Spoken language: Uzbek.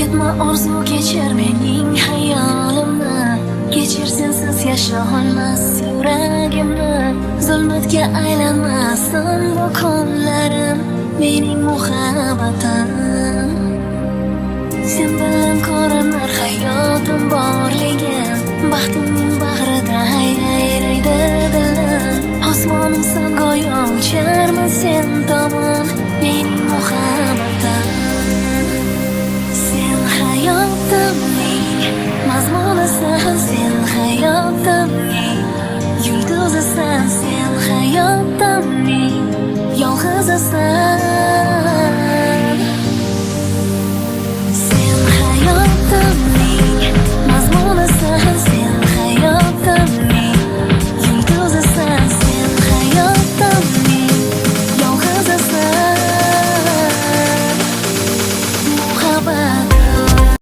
Ketma orzu kechir mening hayolimni, kechir sensiz yasholmas yuragimni. Zulmatga aylanmasin bu kunlarim, mening muhabbatim. Sen bilan ko'rinar hayotim borligim, baxtimning bag'rida yayraydi dilim. Osmonim san go'yo ucharman sen tomon, mening muhabbatim. Sen hayotimning mazmunisan, sen hayotimning yulduzisan, sen hayotimning yolg'izisan.